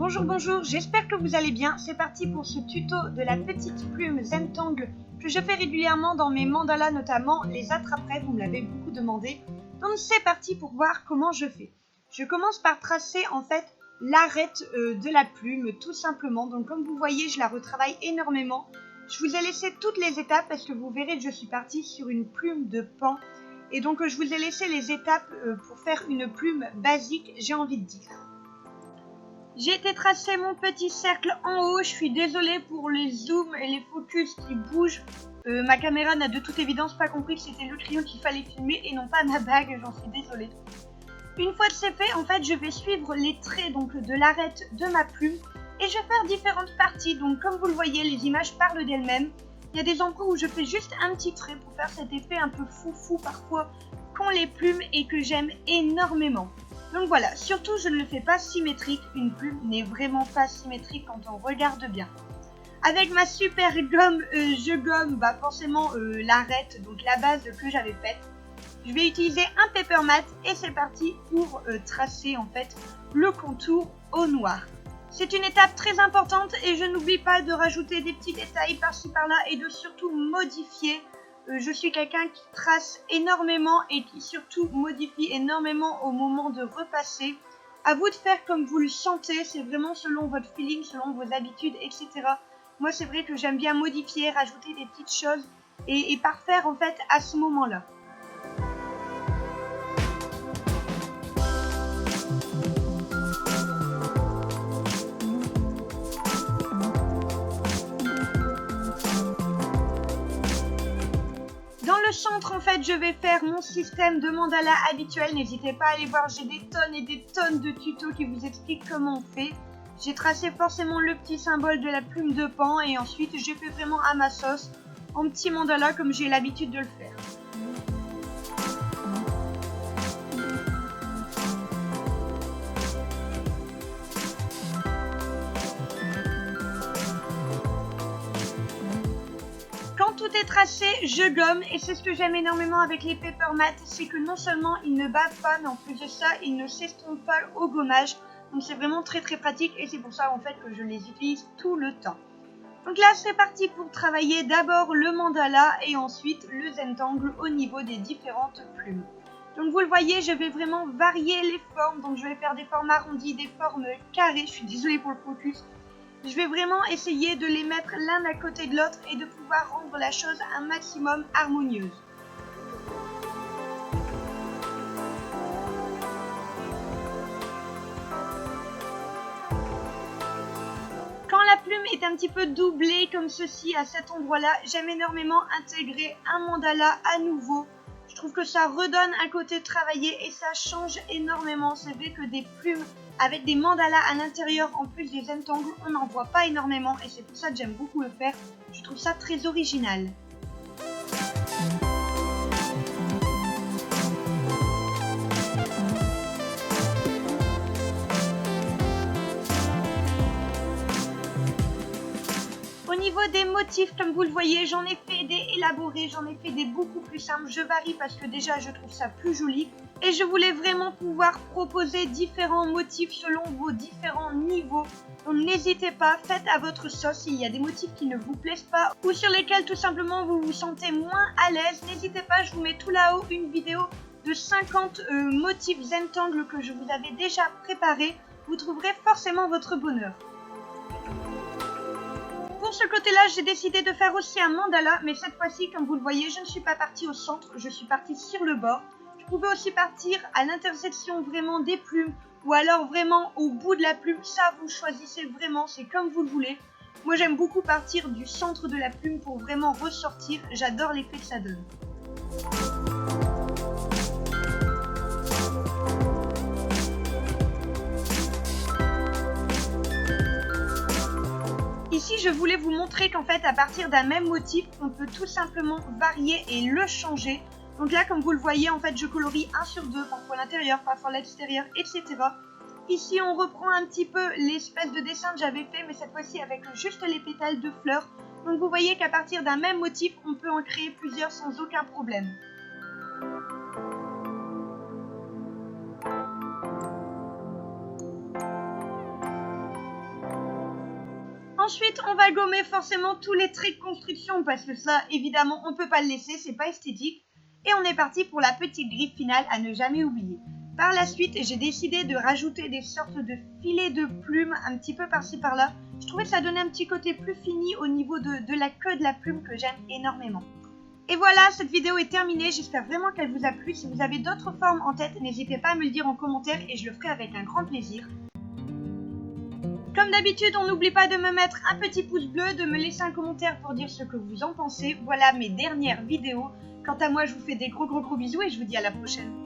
Bonjour, j'espère que vous allez bien. C'est parti pour ce tuto de la petite plume Zentangle que je fais régulièrement dans mes mandalas, notamment les attrape-rêves, vous me l'avez beaucoup demandé. Donc c'est parti pour voir comment je fais. Je commence par tracer en fait l'arête de la plume tout simplement. Donc comme vous voyez, je la retravaille énormément. Je vous ai laissé toutes les étapes parce que vous verrez que je suis partie sur une plume de pan. Et donc je vous ai laissé les étapes pour faire une plume basique, j'ai envie de dire. J'ai été tracer mon petit cercle en haut, je suis désolée pour les zooms et les focus qui bougent. Ma caméra n'a de toute évidence pas compris que c'était le crayon qu'il fallait filmer et non pas ma bague, j'en suis désolée. Une fois que c'est fait, en fait, je vais suivre les traits donc, de l'arête de ma plume et je vais faire différentes parties. Donc comme vous le voyez, les images parlent d'elles-mêmes. Il y a des endroits où je fais juste un petit trait pour faire cet effet un peu foufou parfois qu'ont les plumes et que j'aime énormément. Donc voilà, surtout je ne le fais pas symétrique, une plume n'est vraiment pas symétrique quand on regarde bien. Avec ma super gomme, je gomme forcément l'arête, donc la base que j'avais faite. Je vais utiliser un paper mat et c'est parti pour tracer en fait le contour au noir. C'est une étape très importante et je n'oublie pas de rajouter des petits détails par-ci par-là et de surtout modifier. Je suis quelqu'un qui trace énormément et qui surtout modifie énormément au moment de repasser. À vous de faire comme vous le sentez, c'est vraiment selon votre feeling, selon vos habitudes, etc. Moi c'est vrai que j'aime bien modifier, rajouter des petites choses et parfaire en fait à ce moment-là. Dans le centre, en fait, je vais faire mon système de mandala habituel. N'hésitez pas à aller voir, j'ai des tonnes et des tonnes de tutos qui vous expliquent comment on fait. J'ai tracé forcément le petit symbole de la plume de pan et ensuite j'ai fait vraiment à ma sauce, en petit mandala comme j'ai l'habitude de le faire. Quand tout est tracé, je gomme et c'est ce que j'aime énormément avec les paper mats, c'est que non seulement ils ne bavent pas, mais en plus de ça, ils ne s'estompent pas au gommage. Donc c'est vraiment très pratique et c'est pour ça en fait que je les utilise tout le temps. Donc là c'est parti pour travailler d'abord le mandala et ensuite le Zentangle au niveau des différentes plumes. Donc vous le voyez, je vais vraiment varier les formes, donc je vais faire des formes arrondies, des formes carrées, je suis désolée pour le focus. Je vais vraiment essayer de les mettre l'un à côté de l'autre et de pouvoir rendre la chose un maximum harmonieuse. Quand la plume est un petit peu doublée comme ceci à cet endroit-là, j'aime énormément intégrer un mandala à nouveau. Je trouve que ça redonne un côté travaillé et ça change énormément. C'est vrai que des plumes avec des mandalas à l'intérieur en plus des Zentangles, on n'en voit pas énormément et c'est pour ça que j'aime beaucoup le faire. Je trouve ça très original. Au niveau des motifs, comme vous le voyez, j'en ai fait des élaborés, j'en ai fait des beaucoup plus simples. Je varie parce que déjà je trouve ça plus joli. Et je voulais vraiment pouvoir proposer différents motifs selon vos différents niveaux. Donc n'hésitez pas, faites à votre sauce. S'il y a des motifs qui ne vous plaisent pas ou sur lesquels tout simplement vous vous sentez moins à l'aise, n'hésitez pas, je vous mets tout là-haut une vidéo de 50 motifs Zentangle que je vous avais déjà préparés. Vous trouverez forcément votre bonheur. Pour ce côté-là, j'ai décidé de faire aussi un mandala, mais cette fois-ci, comme vous le voyez, je ne suis pas partie au centre, je suis partie sur le bord. Je pouvais aussi partir à l'intersection vraiment des plumes, ou alors vraiment au bout de la plume, ça vous choisissez vraiment, c'est comme vous le voulez. Moi j'aime beaucoup partir du centre de la plume pour vraiment ressortir, j'adore l'effet que ça donne. Ici, je voulais vous montrer qu'en fait, à partir d'un même motif, on peut tout simplement varier et le changer. Donc là, comme vous le voyez, en fait, je colorie 1 sur 2, parfois l'intérieur, parfois l'extérieur, etc. Ici, on reprend un petit peu l'espèce de dessin que j'avais fait, mais cette fois-ci avec juste les pétales de fleurs. Donc vous voyez qu'à partir d'un même motif, on peut en créer plusieurs sans aucun problème. Ensuite, on va gommer forcément tous les traits de construction parce que ça, évidemment, on peut pas le laisser, c'est pas esthétique. Et on est parti pour la petite griffe finale à ne jamais oublier. Par la suite, j'ai décidé de rajouter des sortes de filets de plumes un petit peu par-ci par-là. Je trouvais que ça donnait un petit côté plus fini au niveau de la queue de la plume que j'aime énormément. Et voilà, cette vidéo est terminée, j'espère vraiment qu'elle vous a plu. Si vous avez d'autres formes en tête, n'hésitez pas à me le dire en commentaire et je le ferai avec un grand plaisir. Comme d'habitude, on n'oublie pas de me mettre un petit pouce bleu, de me laisser un commentaire pour dire ce que vous en pensez. Voilà mes dernières vidéos. Quant à moi, je vous fais des gros bisous et je vous dis à la prochaine.